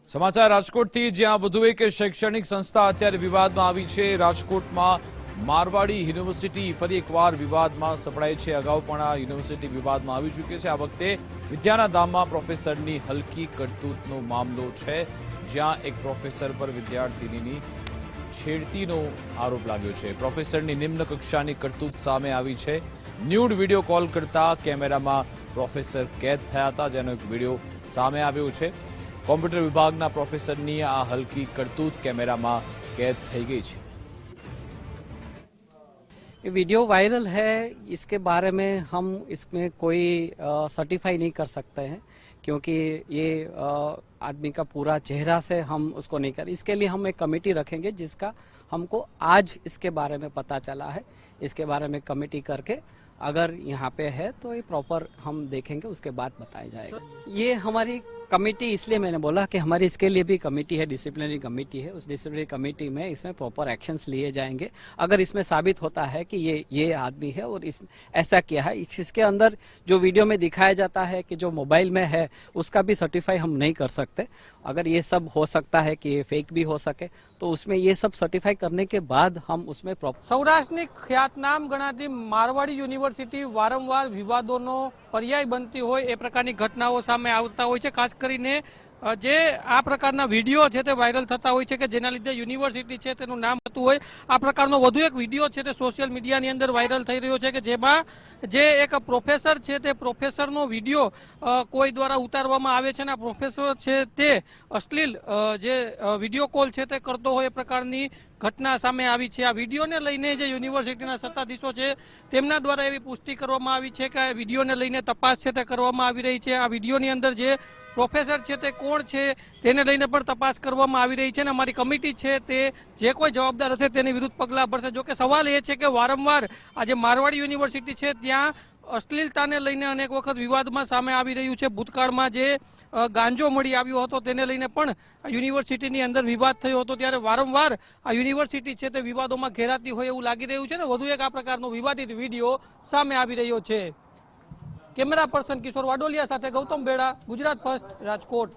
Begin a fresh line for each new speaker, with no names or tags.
સમાચાર રાજકોટથી, જ્યાં વધુ એક શૈક્ષણિક સંસ્થા અત્યારે વિવાદમાં આવી છે। રાજકોટમાં મારવાડી યુનિવર્સિટી ફરી એકવાર વિવાદમાં સપડાઈ છે। અગાઉ પણ આ યુનિવર્સિટી વિવાદમાં આવી ચૂકી છે। આ વખતે વિદ્યાના ધામમાં પ્રોફેસરની હલકી કરતૂતનો મામલો છે, જ્યાં એક પ્રોફેસર પર વિદ્યાર્થીનીની છેડતીનો આરોપ લાગ્યો છે। પ્રોફેસરની નિમ્ન કક્ષાની કરતૂત સામે આવી છે। ન્યૂડ વિડીયો કોલ કરતા કેમેરામાં પ્રોફેસર કેદ થયા હતા, જેનો એક વિડીયો સામે આવ્યો છે। कंप्यूटर विभागना प्रोफेसरनी आ हल्की करतूत कैमराમાં कैद થઈ ગઈ છે।
ये वीडियो वायरल है, इसके बारे में हम इसमें कोई सर्टिफाई नहीं कर सकते हैं, क्योंकि ये आदमी का पूरा चेहरा से हम उसको नहीं कर। इसके लिए हम एक कमेटी रखेंगे, जिसका हमको आज इसके बारे में पता चला है। इसके बारे में कमेटी करके अगर यहाँ पे है तो ये प्रॉपर हम देखेंगे, उसके बाद बताया जाएगा। ये हमारी कमेटी, इसलिए मैंने बोला कि हमारी इसके लिए भी कमेटी है, डिसिप्लिनरी कमेटी है। उस डिसिप्लिनरी कमेटी में इसमें प्रॉपर एक्शंस लिए जाएंगे। अगर इसमें साबित होता है कि ये आदमी है और इस ऐसा किया है, इसके अंदर जो वीडियो में दिखाया जाता है कि जो मोबाइल में है, उसका भी सर्टिफाई हम नहीं कर सकते। अगर ये सब हो सकता है कि ये फेक भी हो सके, तो उसमें ये सब सर्टिफाई करने के बाद हम उसमें
સૌરાષ્ટ્રની ખ્યાતનામ ગણાતી મારવાડી યુનિવર્સિટી વારંવાર વિવાદોનો પર્યાય બનતી હોય એ પ્રકારની ઘટનાઓ સામે આવતા હોય છે। ખાસ કરીને જે આ પ્રકારના વિડીયો છે તે વાયરલ થતા હોય છે કે જેના લીધે યુનિવર્સિટી છે તેનું નામ હતું હોય। આ પ્રકારનો વધુ એક વિડીયો છે તે સોશિયલ મીડિયાની અંદર વાયરલ થઈ રહ્યો છે કે જેમાં જે એક પ્રોફેસર છે તે પ્રોફેસરનો વિડીયો કોઈ દ્વારા ઉતારવામાં આવે છે અને આ પ્રોફેસર છે તે અશ્લીલ જે વિડીયો કોલ છે તે કરતો હોય એ પ્રકારની ઘટના સામે આવી છે। આ વિડીયોને લઈને જે યુનિવર્સિટીના સત્તાધીશો છે તેમના દ્વારા એવી પુષ્ટિ કરવામાં આવી છે કે આ વિડીયોને લઈને તપાસ છે તે કરવામાં આવી રહી છે। આ વિડીયોની અંદર જે પ્રોફેસર છે તે કોણ છે તેને લઈને પણ તપાસ કરવામાં આવી રહી છે અને અમારી કમિટી છે તે જે કોઈ જવાબદાર હશે તેની વિરુદ્ધ પગલાં ભરશે। જો કે સવાલ એ છે કે વારંવાર આ જે મારવાડી યુનિવર્સિટી છે ત્યાં અશ્લીલતાને લઈને અનેક વખત વિવાદમાં સામે આવી રહ્યું છે। ભૂતકાળમાં જે ગાંજો મળી આવ્યો હતો તેને લઈને પણ યુનિવર્સિટીની અંદર વિવાદ થયો હતો, ત્યારે વારંવાર આ યુનિવર્સિટી છે તે વિવાદોમાં ઘેરાતી હોય એવું લાગી રહ્યું છે ને વધુ એક આ પ્રકારનો વિવાદિત વિડીયો સામે આવી રહ્યો છે। કેમેરા પર્સન કિશોર વાડોલિયા સાથે ગૌતમ બેડા, ગુજરાત ફર્સ્ટ, રાજકોટ।